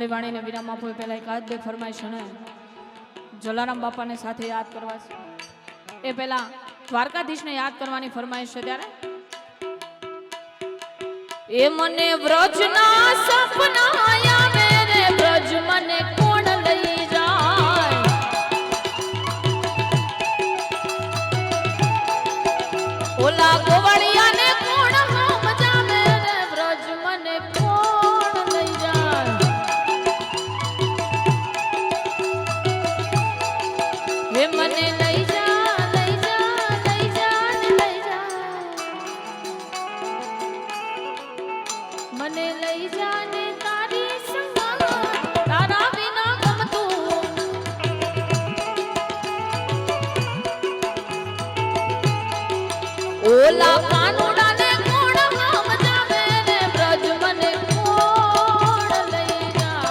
મારી વાણીને વિરામ આપો પહેલા એક બે ફરમાઈશ ને જલારામ બાપાને સાથે યાદ કરવા છે એ પહેલા દ્વારકાધીશને યાદ કરવાની ફરમાઈશ છે ત્યારે એ મને વ્રજના સપના આવે રે વ્રજ મને કોણ લઈ જાય ઓલા ગોવાળિયાને કોણ સમજાવે રે વ્રજ મને કોણ લઈ જાય હે મને લઈ જા લઈ જા લઈ જા લઈ જા મને લઈ જા ને તારી સંગ તારા વિના ગમતું ઓલા કાનુડાને કોણ સમજાવે રે વ્રજ મને કોણ લઈ જા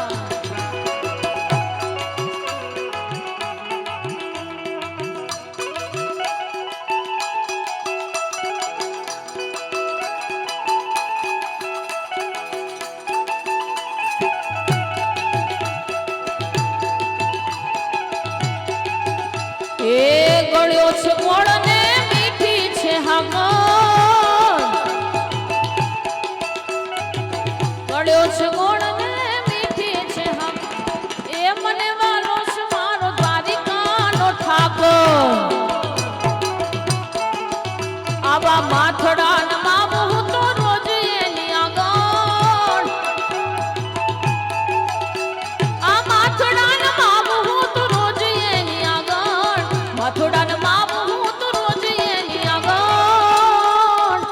એ ગળ્યો છે મોળ ને મીઠી છે હાકર ગળ્યો છે મોળ ને મીઠી છે હાકર એ મને વાલો છે મારો દ્વારિકાનો ઠાકોર આવા માથડાનમાં હું તો રોજ એની આગળ આ માથડાનમાં હું તો રોજ એની આગળ માથડાનમાં હું તો રોજ એની આગળ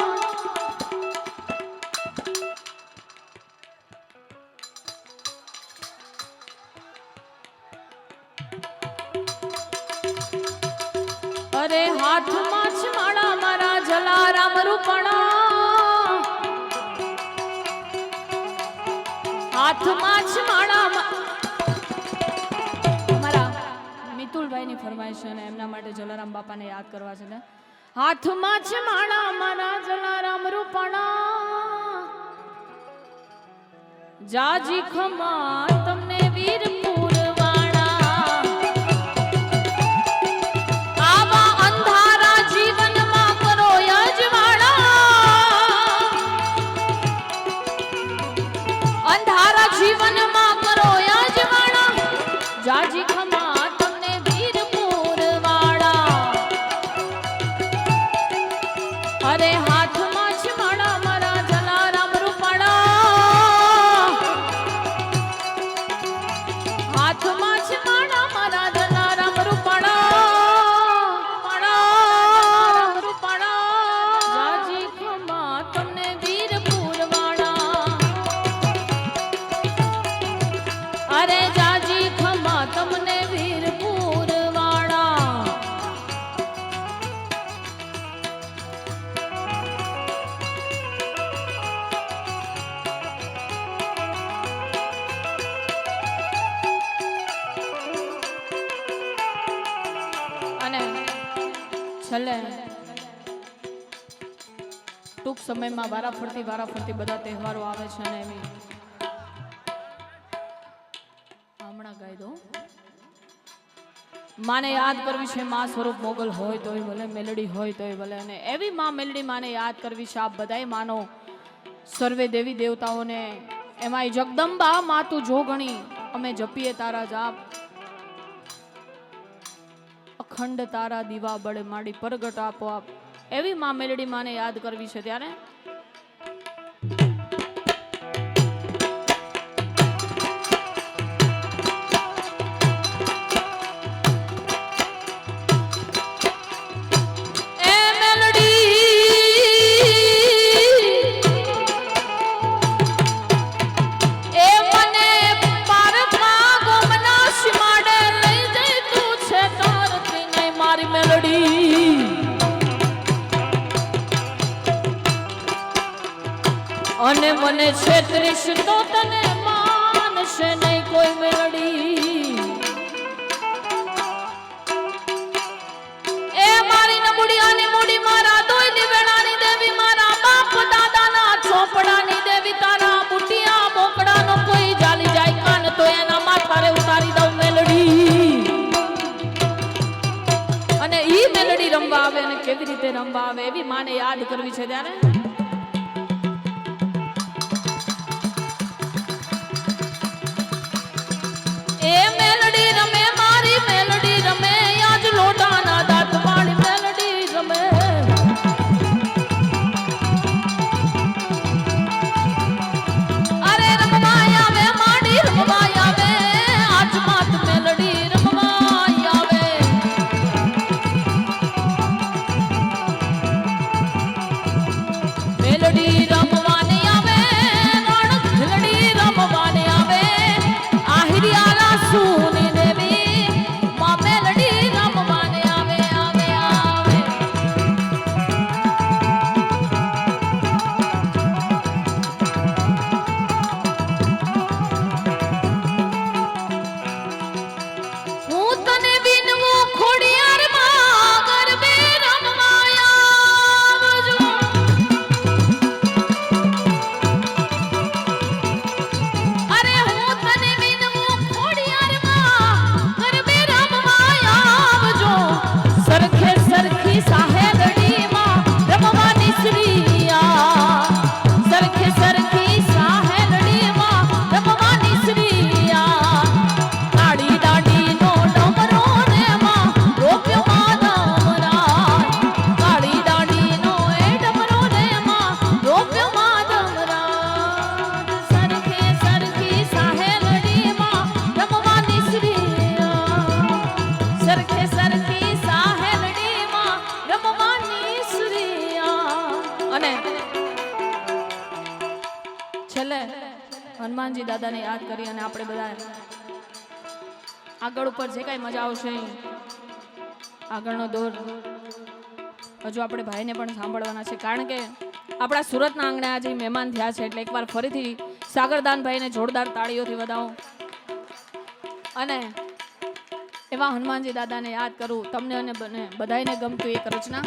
અરે હાથમાં છે માળા મારા જલારામ રૂપણા હાથમાં છે માળા મારા મિતુલભાઈની ફરમાઈશ છે અને એમના માટે જલારામ બાપાને યાદ કરવા છે ને હાથમાં છે માળા મારા જલારામ રૂપણા જાજી ખમા તમને વીરપુર જીવનમાં કરો યજવાણા જાજી ખમા તમને વીરપુર વાળા અરે હાથમાં છે માળા મારા જલારામ રૂપાળા હાથમાં છે માળા મારા જલારામ રૂપાળા જાજી ખમા તમને વીરપુર અરે જાજી ખમા તમને વીરપુર વાળા અને છેલ્લે ટૂંક સમયમાં વારાફરતી બધા તહેવારો આવે છે અને એવી માને યાદ કરવી છે માં સ્વરૂપ મોગલ હોય તોય ભલે મેલડી હોય તોય ભલે અને એવી માં મેલડી માને યાદ કરવી છે આપ બધાય માનો સર્વે દેવી દેવતાઓને એમાંય જગદંબા માતું જોગણી અમે જપીએ તારા જાપ અખંડ તારા દીવા બળે માડી પરગટ આપો આપ એવી માં મેલડી માને યાદ કરવી છે ત્યારે અને મને છેત્રીસ તો તને માનશે નહીં કોઈ મેલડી એ મારી નબુડિયાની મૂડી મારા દોયની વેણાની દેવી મારા બાપ દાદાના ચોપડાની દેવી તારા બુટિયા બોકડાનો કોઈ જાલી જાય કાન તો એવી રીતે રમવા આવે, એવી માને યાદ કરવી છે ત્યારે એ મેલડી રમે, મારી મેલડી રમે, આજ લોટાના દાંત વાળી મેલડી રમે. અરે રમવા આવે માડી રમવા આવે, આજ માત મેલડી રમવા આવે. મેલડી રમવાને આવે, રણક મેલડી રમવાને આવે, આહિરિયાલા સુની દેવી માં મેલડી રમવાને આવે આવે આવે. હું તને વિનવું ખોડિયારમાં ગરબે રમવા આવજો. અરે હું તને વિનવું ખોડિયારમાં ગરબે રમવા આવજો. સરખે સરખી સાહેલડીમાં રમવાની શ્રીયા, સરખે સરખી સાહેલડીમાં રમવાની શ્રીયા. કાળી દાંડીનો ડમરો ને માં રોપ્યો માધવરાજ, કાળી દાંડીનો એ ડમરો ને માં રોપ્યો માધવરાજ. સરખે સરખી સાહેલડીમાં રમવાની શ્રીયા, સરખે સરખી સાહેલડીમાં રમવાની શ્રીયા. અને છેલ્લે હનુમાનજી દાદાને યાદ કરી અને આપણે બધા આગળ ઉપર જે કાંઈ મજા આવશે આગળનો દોર હજુ આપણે ભાઈને પણ સાંભળવાના છે, કારણ કે આપણા સુરતના આંગણે આજે મહેમાન થયા છે. એટલે એકવાર ફરીથી સાગરદાનભાઈને જોરદાર તાળીઓથી વધાવો અને એવા હનુમાનજી દાદાને યાદ કરું. તમને અને બધાને ગમતું એક રચના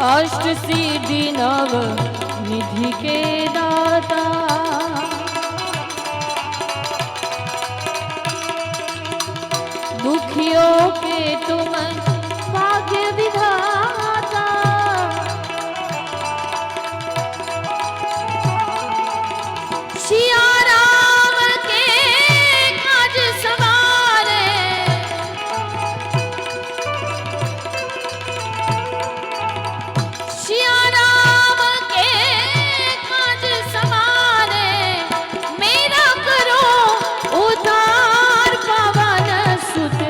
अष्ट सिद्धि नव निधि के दाता, दुखियों के तुम भाग्य विधाता, सिया राम के काज सवारे, सिया राम के काज सवारे, मेरा करो उद्धार पवन सुत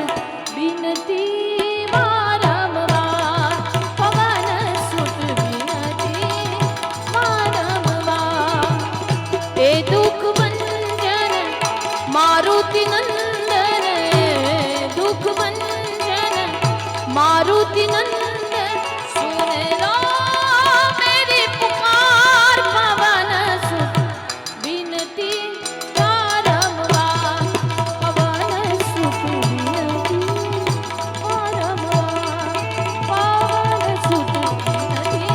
बिनती वारंवार, पवन सुत बिनती वारंवार. ए दुख भंजन मारुति नंदन, दुख भंजन मारुति नंदन, सुन लो मेरी पुकार पवन सुत बिनती वारंवार, पवन सुत बिनती वारंवार, पवन सुत बिनती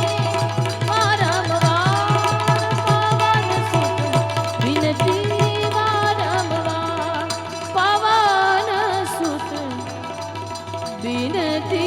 वारंवार, पवन सुत बिनती वारंवार, पवन सुत बिनती